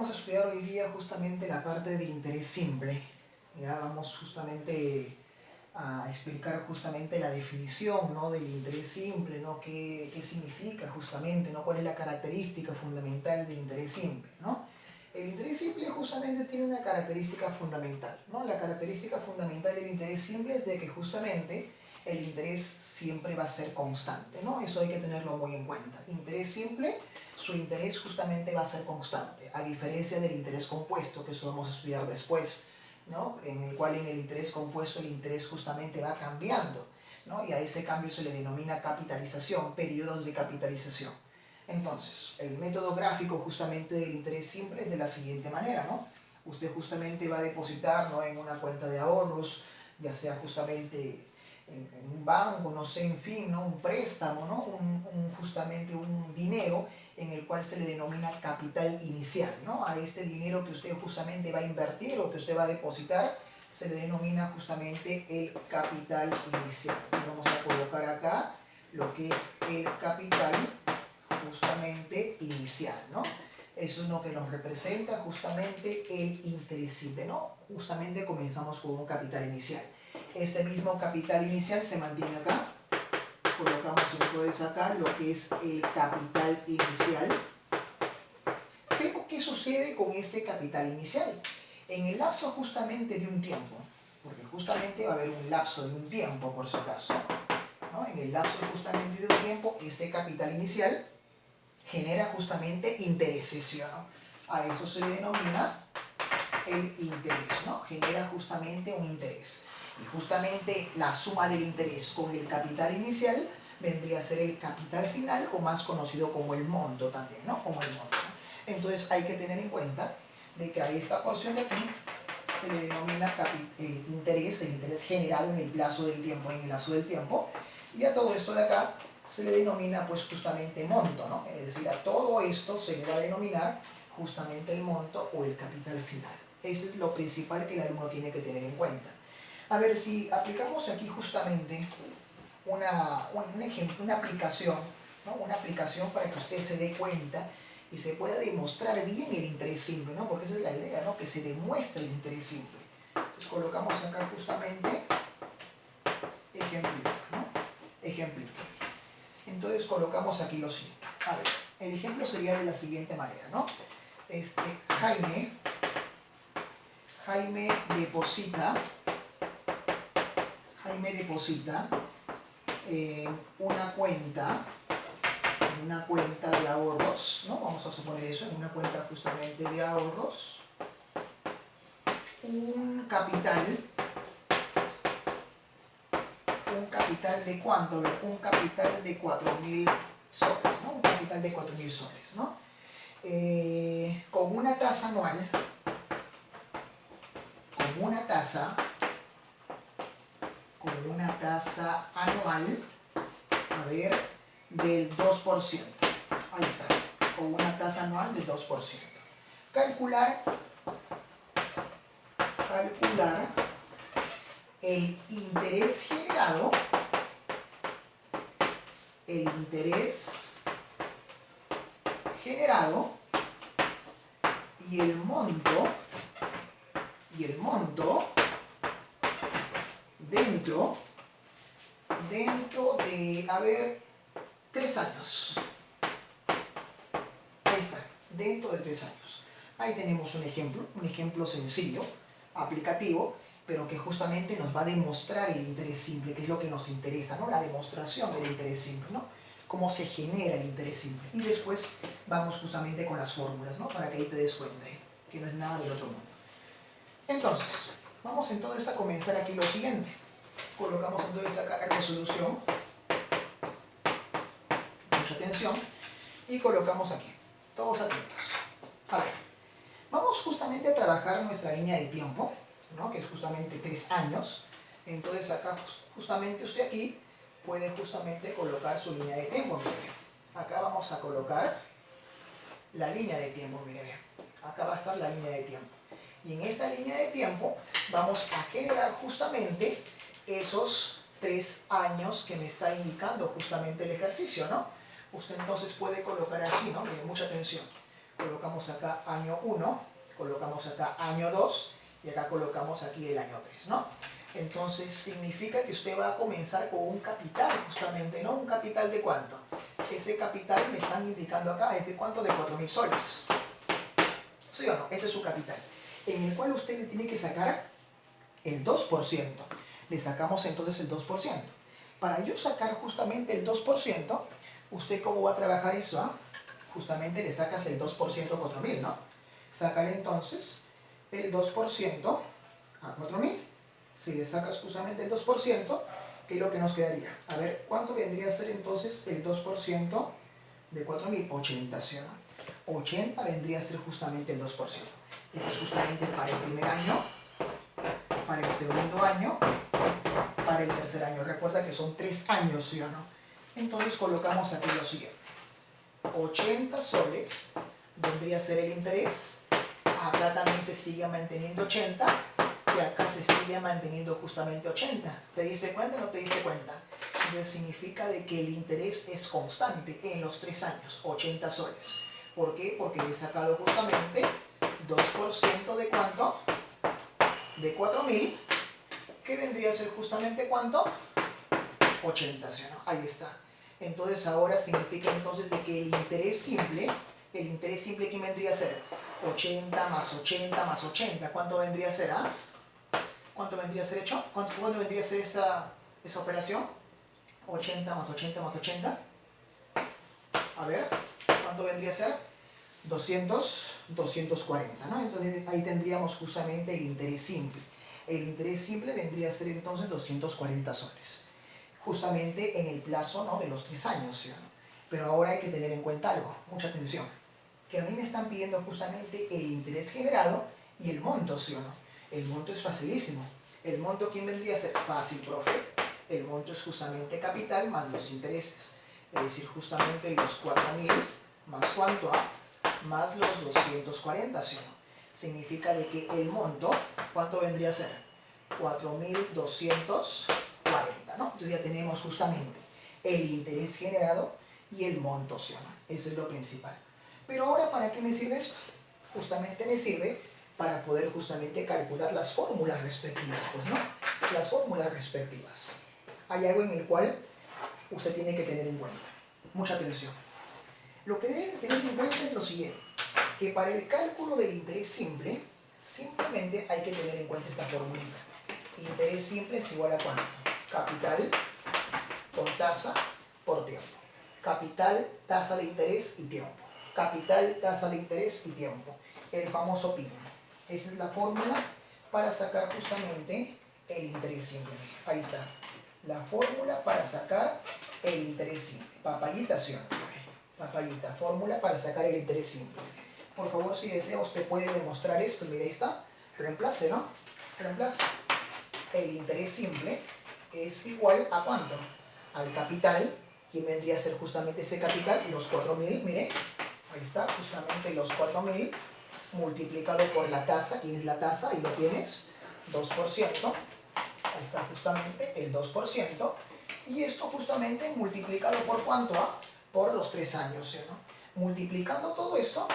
vamos a estudiar hoy día justamente la parte de interés simple. Ya vamos justamente a explicar justamente la definición, ¿no?, del interés simple, ¿no? ¿Qué significa justamente, ¿no? ¿Cuál es la característica fundamental del interés simple, ¿no? El interés simple justamente tiene una característica fundamental, ¿no? La característica fundamental del interés simple es de que justamente el interés siempre va a ser constante, ¿no? Eso hay que tenerlo muy en cuenta. Interés simple, su interés justamente va a ser constante, a diferencia del interés compuesto, que eso vamos a estudiar después, ¿no? En el cual en el interés compuesto el interés justamente va cambiando, ¿no? Y a ese cambio se le denomina capitalización, periodos de capitalización. Entonces, el método gráfico justamente del interés simple es de la siguiente manera, ¿no? Usted justamente va a depositar, ¿no?, en una cuenta de ahorros, ya sea justamente en un banco, no sé, en fin, ¿no?, un préstamo, ¿no?, justamente un dinero en el cual se le denomina capital inicial, ¿no? A este dinero que usted justamente va a invertir o que usted va a depositar se le denomina justamente el capital inicial. Y vamos a colocar acá lo que es el capital justamente inicial, ¿no? Eso es lo que nos representa justamente el interés simple, ¿no? Justamente comenzamos con un capital inicial. Este mismo capital inicial se mantiene acá. Colocamos entonces acá lo que es el capital inicial. Pero, ¿qué sucede con este capital inicial? En el lapso justamente de un tiempo, porque justamente va a haber un lapso de un tiempo por si acaso, ¿no? En el lapso justamente de un tiempo, este capital inicial genera justamente intereses, ¿no? A eso se le denomina el interés, ¿no? Genera justamente un interés. Y justamente la suma del interés con el capital inicial vendría a ser el capital final, o más conocido como el monto también, ¿no? Como el monto. Entonces hay que tener en cuenta de que a esta porción de aquí se le denomina el interés generado en el plazo del tiempo, en el lapso del tiempo, y a todo esto de acá se le denomina pues justamente monto, ¿no? Es decir, a todo esto se le va a denominar justamente el monto o el capital final. Eso es lo principal que el alumno tiene que tener en cuenta. A ver, si aplicamos aquí justamente un ejemplo, una aplicación, ¿no? Una aplicación para que usted se dé cuenta y se pueda demostrar bien el interés simple, ¿no? Porque esa es la idea, ¿no? Que se demuestre el interés simple. Entonces colocamos acá justamente ejemplito, ¿no? Ejemplito. Entonces colocamos aquí lo siguiente. A ver, el ejemplo sería de la siguiente manera, ¿no? Jaime deposita una cuenta de ahorros, ¿no? Vamos a suponer eso, en una cuenta justamente de ahorros, un capital de ¿cuánto? Un capital de 4.000 soles, ¿no? Un capital de 4.000 soles, ¿no? Con una tasa anual, a ver, del 2%. Ahí está, con una tasa anual del 2%. Calcular el interés generado, y el monto dentro de, a ver, 3 años. Ahí está, dentro de 3 años. Ahí tenemos un ejemplo sencillo, aplicativo, pero que justamente nos va a demostrar el interés simple, que es lo que nos interesa, ¿no? La demostración del interés simple, ¿no? Cómo se genera el interés simple. Y después vamos justamente con las fórmulas, ¿no? Para que ahí te des cuenta, que no es nada del otro mundo. Entonces, vamos entonces a comenzar aquí lo siguiente. Colocamos entonces acá la resolución, mucha atención, y colocamos aquí, todos atentos. A ver, vamos justamente a trabajar nuestra línea de tiempo, ¿no? Que es justamente 3 años. Entonces acá justamente usted aquí puede justamente colocar su línea de tiempo. Mire, acá vamos a colocar la línea de tiempo, mire, acá va a estar la línea de tiempo. Y en esta línea de tiempo vamos a generar justamente esos 3 años que me está indicando justamente el ejercicio, ¿no? Usted entonces puede colocar así, ¿no? Miren, mucha atención. colocamos acá año 1, colocamos acá año 2 y acá colocamos aquí el año 3, ¿no? Entonces significa que usted va a comenzar con un capital justamente, ¿no? ¿Un capital de cuánto? Ese capital me están indicando acá, ¿es de cuánto? De 4.000 soles. ¿Sí o no? Ese es su capital. En el cual usted le tiene que sacar el 2%. Le sacamos entonces el 2%. Para yo sacar justamente el 2%, ¿usted cómo va a trabajar eso? ¿Ah? Justamente le sacas el 2% a 4.000, ¿no? Sacar entonces el 2% a 4.000. Si le sacas justamente el 2%, ¿qué es lo que nos quedaría? A ver, ¿cuánto vendría a ser entonces el 2% de 4.000? 80, ¿sí o no? 80 vendría a ser justamente el 2%. Esto es justamente para el primer año, para el segundo año, para el tercer año. Recuerda que son 3 años, ¿sí o no? Entonces colocamos aquí lo siguiente. 80 soles vendría a ser el interés. Acá también se sigue manteniendo 80 y acá se sigue manteniendo justamente 80. ¿Te diste cuenta o no te diste cuenta? Entonces significa de que el interés es constante en los 3 años, 80 soles. ¿Por qué? Porque le he sacado justamente 2% de cuánto? De 4.000, que vendría a ser justamente cuánto? 80, ¿sí o no? Ahí está. Entonces ahora significa entonces de que el interés simple, ¿quién vendría a ser? 80 más 80 más 80. ¿Cuánto vendría a ser? ¿Ah? ¿Cuánto vendría a ser hecho? ¿Cuánto vendría a ser esa operación? 80 más 80 más 80. A ver, ¿cuánto vendría a ser? 240, ¿no? Entonces ahí tendríamos justamente el interés simple. El interés simple vendría a ser entonces 240 soles. Justamente en el plazo, ¿no?, de los 3 años, ¿sí o no? Pero ahora hay que tener en cuenta algo, mucha atención, que a mí me están pidiendo justamente el interés generado y el monto, ¿sí o no? El monto es facilísimo. ¿El monto quién vendría a ser? Fácil, profe. El monto es justamente capital más los intereses. Es decir, justamente los 4.000 más cuánto, más los 240, ¿sí o no? Significa de que el monto, ¿cuánto vendría a ser? 4.240, ¿no? Entonces ya tenemos justamente el interés generado y el monto, ¿sí o no? Eso es lo principal. Pero ahora, ¿para qué me sirve esto? Justamente me sirve para poder justamente calcular las fórmulas respectivas, pues, ¿no? Las fórmulas respectivas. Hay algo en el cual usted tiene que tener en cuenta. Mucha atención. Lo que debe tener en cuenta es lo siguiente, que para el cálculo del interés simple, simplemente hay que tener en cuenta esta formulita. Interés simple es igual a ¿cuánto? Capital por tasa por tiempo. Capital, tasa de interés y tiempo. Capital, tasa de interés y tiempo. El famoso PIN. Esa es la fórmula para sacar justamente el interés simple. Ahí está. La fórmula para sacar el interés simple. Papayita, ¿sí o no? Papayita, fórmula para sacar el interés simple. Por favor, si desea, usted puede demostrar esto. Mire, ahí está. Reemplace, ¿no? Reemplace. El interés simple es igual a ¿cuánto? Al capital. ¿Quién vendría a ser justamente ese capital? Los 4.000, mire. Ahí está, justamente los 4.000 multiplicado por la tasa. ¿Quién es la tasa? Ahí lo tienes. 2%. Ahí está justamente el 2%. Y esto justamente multiplicado por ¿cuánto? Por los 3 años, ¿sí o no? Multiplicando todo esto,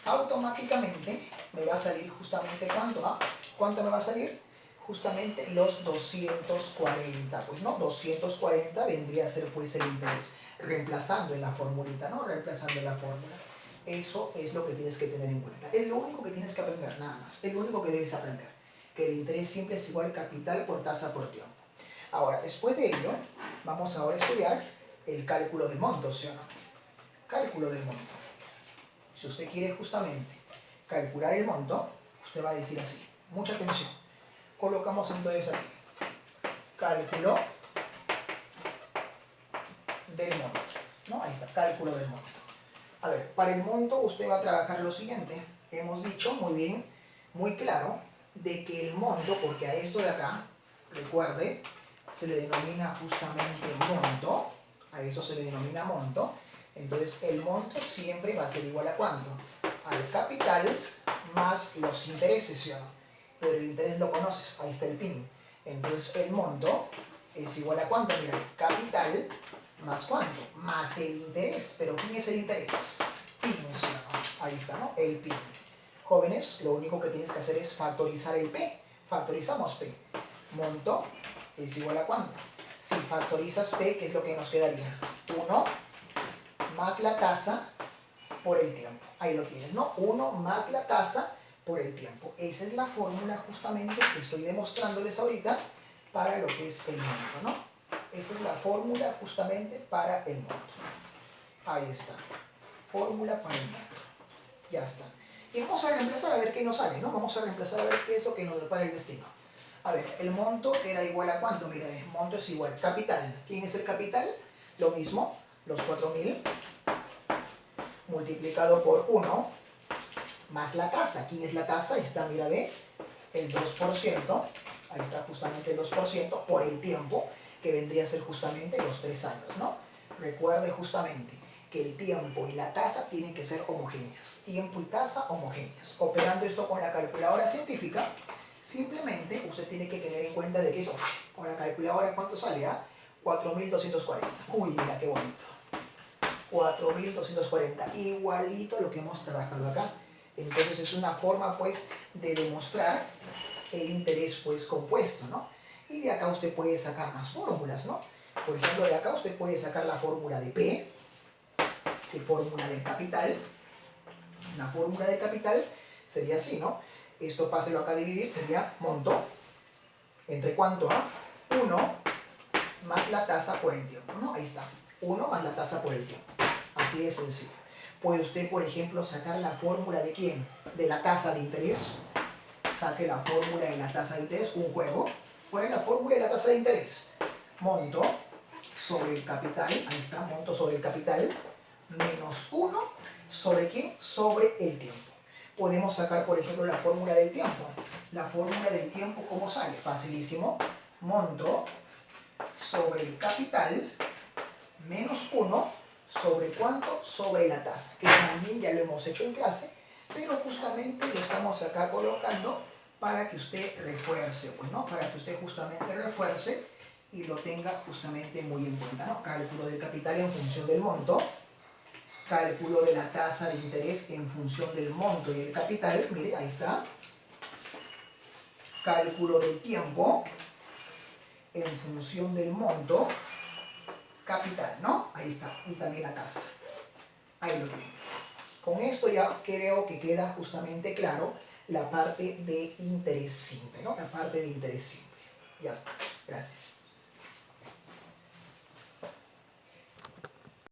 automáticamente me va a salir justamente ¿cuánto? ¿Cuánto me va a salir? Justamente los 240, pues, ¿no? 240 vendría a ser pues el interés, reemplazando en la formulita, ¿no? Reemplazando en la fórmula. Eso es lo que tienes que tener en cuenta. Es lo único que tienes que aprender, nada más. Es lo único que debes aprender. Que el interés simple es igual capital por tasa por tiempo. Ahora, después de ello, vamos ahora a estudiar el cálculo del monto, ¿sí o no? Cálculo del monto. Si usted quiere justamente calcular el monto, usted va a decir así. Mucha atención. Colocamos entonces aquí. Cálculo del monto, ¿no? Ahí está, cálculo del monto. A ver, para el monto usted va a trabajar lo siguiente. Hemos dicho muy bien, muy claro, de que el monto, porque a esto de acá, recuerde, se le denomina justamente monto. A eso se le denomina monto. Entonces el monto siempre va a ser igual a ¿cuánto? Al capital más los intereses, ¿sí o no? Pero el interés lo conoces, ahí está el PIN. Entonces el monto es igual a ¿cuánto? Mira, capital más ¿cuánto? Más el interés. ¿Pero quién es el interés? PIN, ¿sí o no? Ahí está, ¿no? El PIN. Jóvenes, lo único que tienes que hacer es factorizar el P. Factorizamos P. Monto es igual a ¿cuánto? Si factorizas P, ¿qué es lo que nos quedaría? 1 más la tasa por el tiempo. Ahí lo tienes, ¿no? 1 más la tasa por el tiempo. Esa es la fórmula justamente que estoy demostrándoles ahorita para lo que es el monto, ¿no? Esa es la fórmula justamente para el monto. Ahí está. Fórmula para el monto. Ya está. Y vamos a reemplazar a ver qué nos sale, ¿no? Vamos a reemplazar a ver qué es lo que nos depara el destino. A ver, el monto era igual a ¿cuánto? Mira, el monto es igual. Capital. ¿Quién es el capital? Lo mismo, los 4.000 multiplicado por 1 más la tasa. ¿Quién es la tasa? Ahí está, mira, ve, el 2%. Ahí está justamente el 2% por el tiempo, que vendría a ser justamente los 3 años, ¿no? Recuerde justamente que el tiempo y la tasa tienen que ser homogéneas. Tiempo y tasa homogéneas. Operando esto con la calculadora científica, simplemente usted tiene que tener en cuenta de que eso, con la calculadora, ¿cuánto sale? 4.240. Uy, mira qué bonito. 4.240, igualito a lo que hemos trabajado acá. Entonces es una forma pues de demostrar el interés pues compuesto, ¿no? Y de acá usted puede sacar más fórmulas, ¿no? Por ejemplo, de acá usted puede sacar la fórmula de P, ¿sí? Fórmula del capital. Una fórmula del capital sería así, ¿no? Esto páselo acá a dividir, sería monto. ¿Entre cuánto? 1 más la tasa por el tiempo, ¿no? Ahí está. 1 más la tasa por el tiempo. Así de sencillo. Puede usted, por ejemplo, sacar la fórmula de ¿quién? De la tasa de interés. Saque la fórmula de la tasa de interés, un juego. ¿Cuál es la fórmula de la tasa de interés? Monto sobre el capital, ahí está, monto sobre el capital, menos 1 sobre ¿quién? Sobre el tiempo. Podemos sacar, por ejemplo, la fórmula del tiempo. La fórmula del tiempo, ¿cómo sale? Facilísimo. Monto sobre el capital menos 1 sobre ¿cuánto? Sobre la tasa, que también ya lo hemos hecho en clase, pero justamente lo estamos acá colocando para que usted refuerce, pues, ¿no? Para que usted justamente refuerce y lo tenga justamente muy en cuenta, ¿no? Cálculo del capital en función del monto, cálculo de la tasa de interés en función del monto y el capital, mire, ahí está, cálculo del tiempo en función del monto, capital, ¿no? Ahí está, y también la tasa. Ahí lo tienen. Con esto ya creo que queda justamente claro la parte de interés simple, ¿no? La parte de interés simple. Ya está. Gracias.